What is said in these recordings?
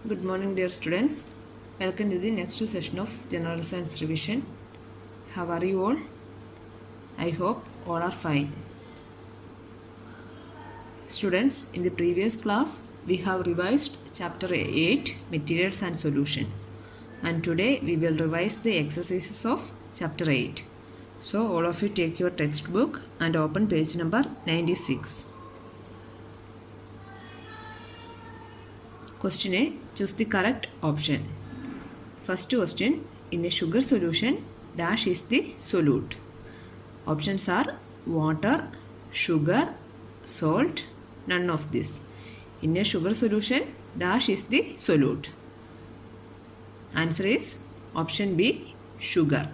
Good morning, dear students. Welcome to the next session of General Science Revision. How are you all? I hope all are fine. Students, in the previous class, we have revised Chapter 8, Materials and Solutions. And today, we will revise the exercises of Chapter 8. So, all of you take your textbook and open page number 96. Question A. Choose the correct option. First question. In a sugar solution, dash is the solute. Options are water, sugar, salt, none of this. In a sugar solution, dash is the solute. Answer is option B, sugar.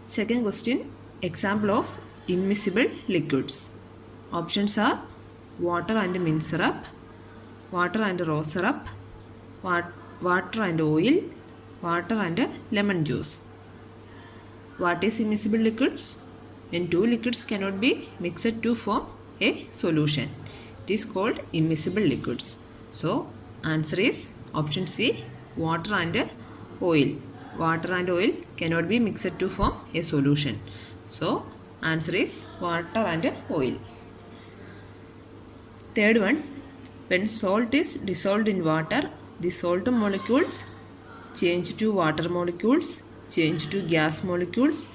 Second question. Example of immiscible liquids. Options are water and mint syrup, water and rose syrup, water and oil, water and lemon juice. What is immiscible liquids? When two liquids cannot be mixed to form a solution, it is called immiscible liquids. So, answer is option C, water and oil. Water and oil cannot be mixed to form a solution. So, answer is water and oil. Third one. When salt is dissolved in water, the salt molecules change to water molecules, change to gas molecules,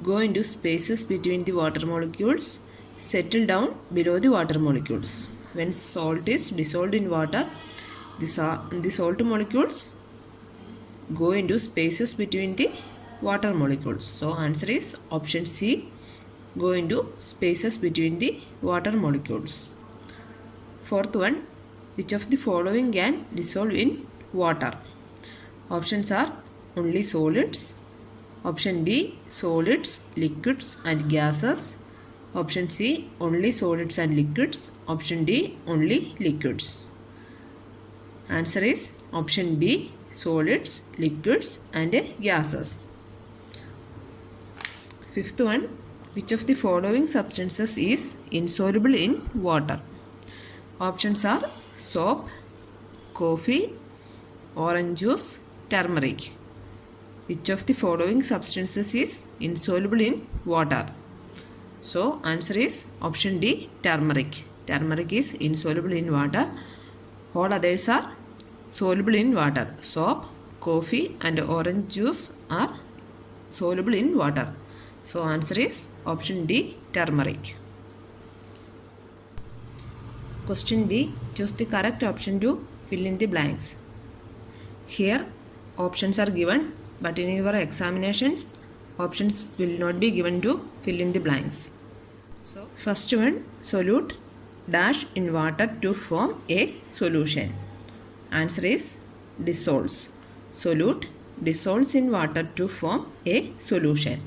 go into spaces between the water molecules, settle down below the water molecules. When salt is dissolved in water, the salt molecules go into spaces between the water molecules. So, answer is option C, go into spaces between the water molecules. Fourth one, which of the following can dissolve in water? Options are only solids. Option B, solids, liquids and gases. Option C, only solids and liquids. Option D, only liquids. Answer is option B, solids, liquids and gases. Fifth one, which of the following substances is insoluble in water? Options are soap, coffee, orange juice, turmeric. Which of the following substances is insoluble in water? So, answer is option D, turmeric. Turmeric is insoluble in water. All others are soluble in water. Soap, coffee and orange juice are soluble in water. So, answer is option D, turmeric. Question B. Choose the correct option to fill in the blanks. Here, options are given, but in your examinations, options will not be given to fill in the blanks. So, first one, solute dash in water to form a solution. Answer is dissolves. Solute dissolves in water to form a solution.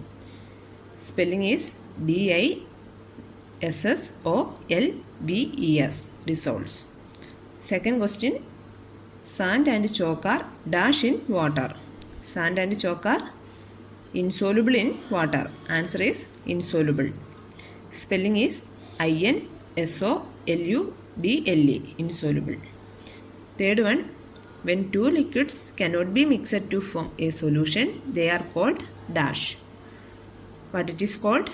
Spelling is DISSOLVES, dissolves. Second question, sand and chalk are dash in water. Sand and chalk are insoluble in water. Answer is insoluble. Spelling is INSOLUBLE, insoluble. Third one, when two liquids cannot be mixed to form a solution, they are called dash. What it is called?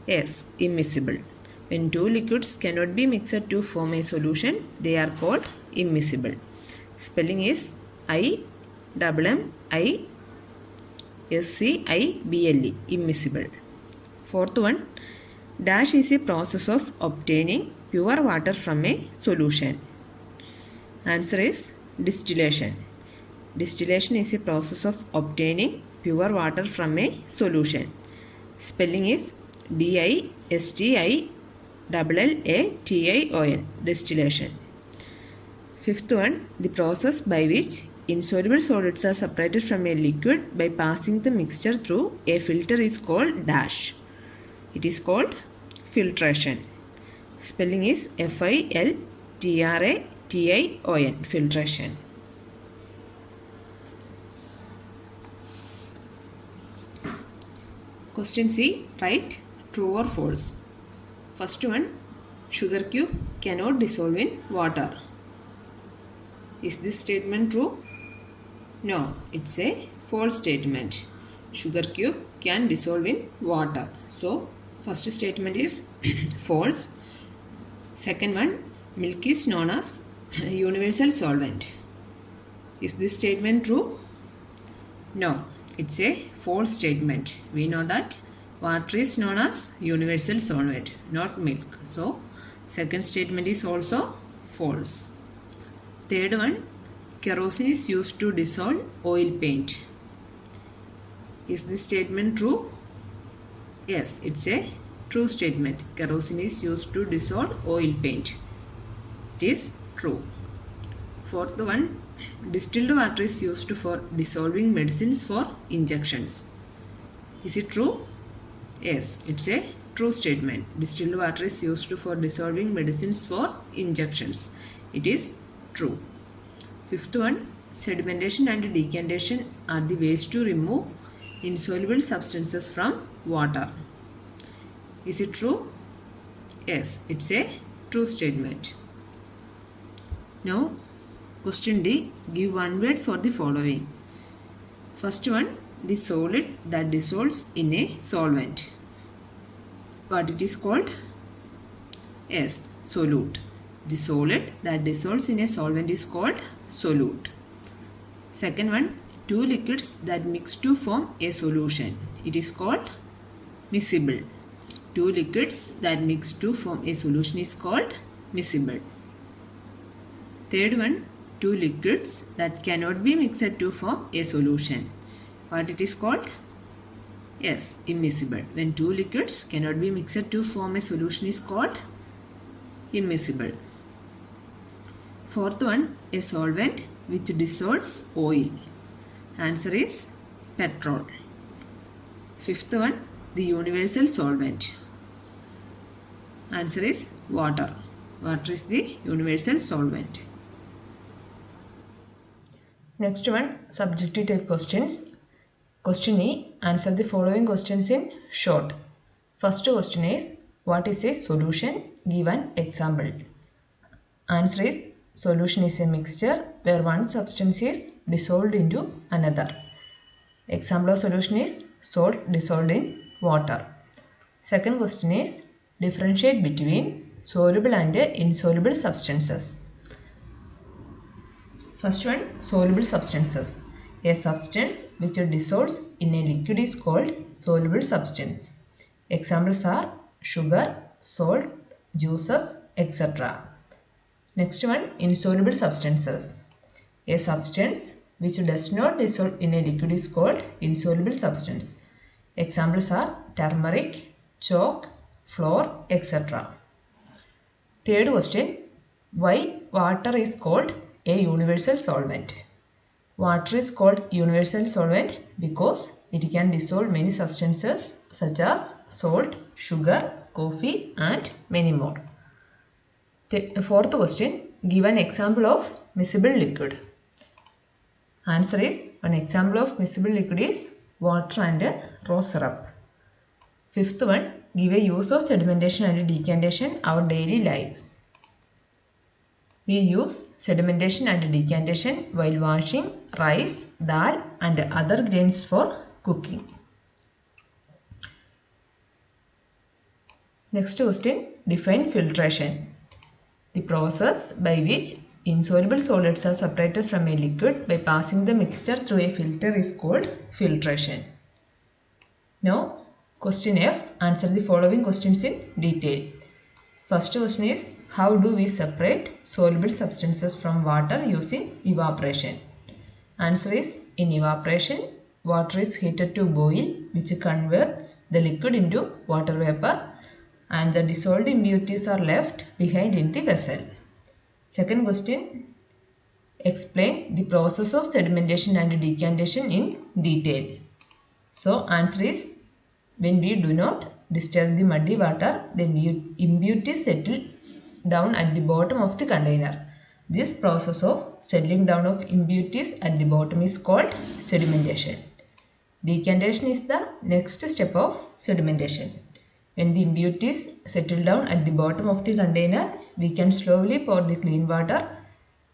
Yes, immiscible. When two liquids cannot be mixed to form a solution, they are called immiscible. Spelling is IMMISCIBLE, immiscible. Fourth one, dash is a process of obtaining pure water from a solution. Answer is distillation. Distillation is a process of obtaining pure water from a solution. Spelling is DISTILLATION, distillation. Fifth one, the process by which insoluble solids are separated from a liquid by passing the mixture through a filter is called dash. It is called filtration. Spelling is FILTRATION, filtration. Question C, write true or false. First one, sugar cube cannot dissolve in water. Is this statement true? No, it's a false statement. Sugar cube can dissolve in water. So, first statement is false. Second one, milk is known as universal solvent. Is this statement true? No, it's a false statement. We know that water is known as universal solvent, not milk. So, second statement is also false. Third one, kerosene is used to dissolve oil paint. Is this statement true? Yes, it's a true statement. Kerosene is used to dissolve oil paint. It is true. Fourth one, distilled water is used for dissolving medicines for injections. Is it true? Yes, it's a true statement. Distilled water is used for dissolving medicines for injections. It is true. Fifth one, sedimentation and decantation are the ways to remove insoluble substances from water. Is it true? Yes, it's a true statement. Now, question D, give one word for the following. First one, the solid that dissolves in a solvent. What it is called? Yes, solute. The solid that dissolves in a solvent is called solute. Second one, two liquids that mix to form a solution. It is called miscible. Two liquids that mix to form a solution is called miscible. Third one, two liquids that cannot be mixed to form a solution. What it is called? Yes, immiscible. When two liquids cannot be mixed to form a solution is called immiscible. Fourth one, a solvent which dissolves oil. Answer is petrol. Fifth one, the universal solvent. Answer is water. Water is the universal solvent. Next one, subjective type questions. Question E, answer the following questions in short. First question is, what is a solution? Give an example. Answer is, solution is a mixture where one substance is dissolved into another. Example of solution is salt dissolved in water. Second question is, differentiate between soluble and insoluble substances. First one, soluble substances. A substance which dissolves in a liquid is called soluble substance. Examples are sugar, salt, juices, etc. Next one, insoluble substances. A substance which does not dissolve in a liquid is called insoluble substance. Examples are turmeric, chalk, flour, etc. Third question, why water is called a universal solvent? Water is called universal solvent because it can dissolve many substances such as salt, sugar, coffee and many more. Fourth question, give an example of miscible liquid. Answer is, an example of miscible liquid is water and rose syrup. Fifth one, give a use of sedimentation and decantation our daily lives. We use sedimentation and decantation while washing rice, dal and other grains for cooking. Next question, define filtration. The process by which insoluble solids are separated from a liquid by passing the mixture through a filter is called filtration. Now, question F, answer the following questions in detail. First question is, how do we separate soluble substances from water using evaporation? Answer is, in evaporation, water is heated to boil, which converts the liquid into water vapor, and the dissolved impurities are left behind in the vessel. Second question, explain the process of sedimentation and decantation in detail. So, answer is, when we do not disturb the muddy water, the impurities settle down at the bottom of the container. This process of settling down of impurities at the bottom is called sedimentation. Decantation is the next step of sedimentation. When the impurities settle down at the bottom of the container, we can slowly pour the clean water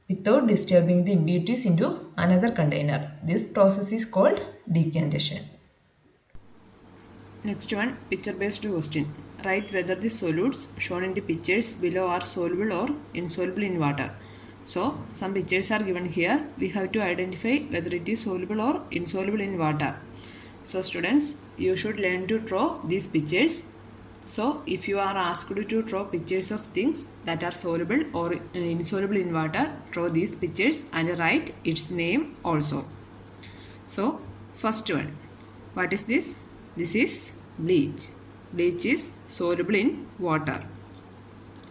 without disturbing the impurities into another container. This process is called decantation. Next one, picture based question. Write whether the solutes shown in the pictures below are soluble or insoluble in water. So, some pictures are given here. We have to identify whether it is soluble or insoluble in water. So, students, you should learn to draw these pictures. So, if you are asked to draw pictures of things that are soluble or insoluble in water, draw these pictures and write its name also. So, first one, what is this? This is bleach. Bleach is soluble in water.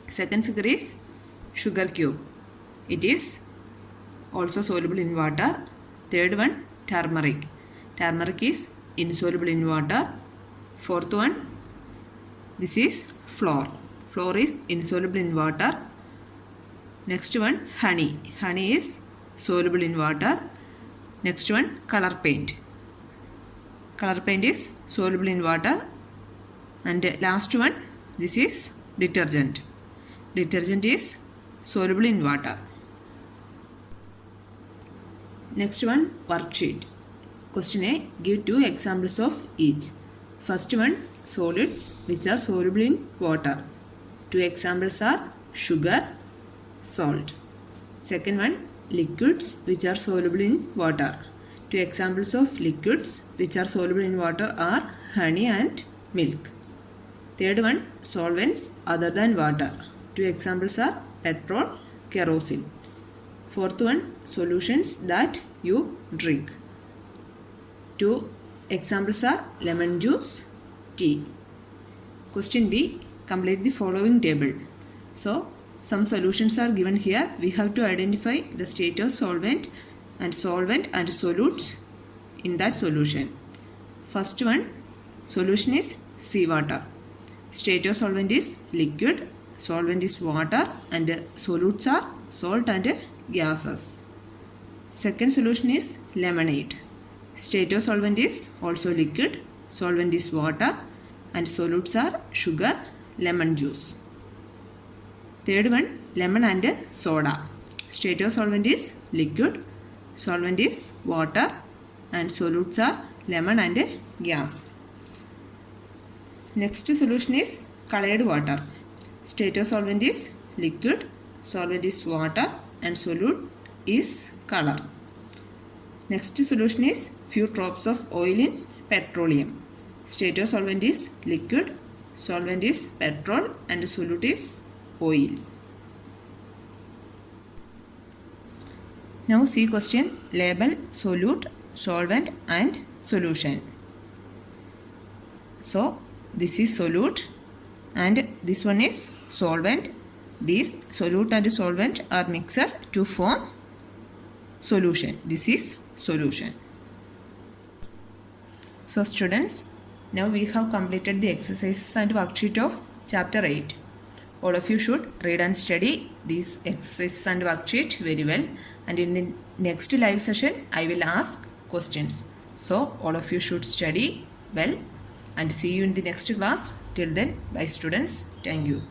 Second figure is sugar cube. It is also soluble in water. Third one, turmeric. Turmeric is insoluble in water. Fourth one, this is flour. Flour is insoluble in water. Next one, honey. Honey is soluble in water. Next one, color paint. Color paint is soluble in water. And last one, this is detergent. Detergent is soluble in water. Next one, worksheet. Question A, give 2 examples of each. First one, solids which are soluble in water. 2 examples are sugar, salt. Second one, liquids which are soluble in water. 2 examples of liquids which are soluble in water are honey and milk. Third one, solvents other than water. 2 examples are petrol, kerosene. Fourth one, solutions that you drink. 2 examples are lemon juice, tea. Question B, complete the following table. So, some solutions are given here. We have to identify the state of solvent and solutes in that solution. First one, solution is seawater. State of solvent is liquid, solvent is water, and solutes are salt and gases. Second solution is lemonade. State of solvent is also liquid, solvent is water, and solutes are sugar, lemon juice. Third one, lemon and soda. State of solvent is liquid, solvent is water, and solutes are lemon and gas. Next solution is colored water. State of solvent is liquid, solvent is water, and solute is color. Next solution is few drops of oil in petroleum. State of solvent is liquid, solvent is petrol, and solute is oil. Now see question, label solute, solvent and solution. So this is solute and this one is solvent. These solute and solvent are mixed to form solution. This is solution. So students, now we have completed the exercises and worksheet of chapter 8. All of you should read and study these exercises and worksheet very well. And in the next live session, I will ask questions. So all of you should study well and see you in the next class. Till then, bye students. Thank you.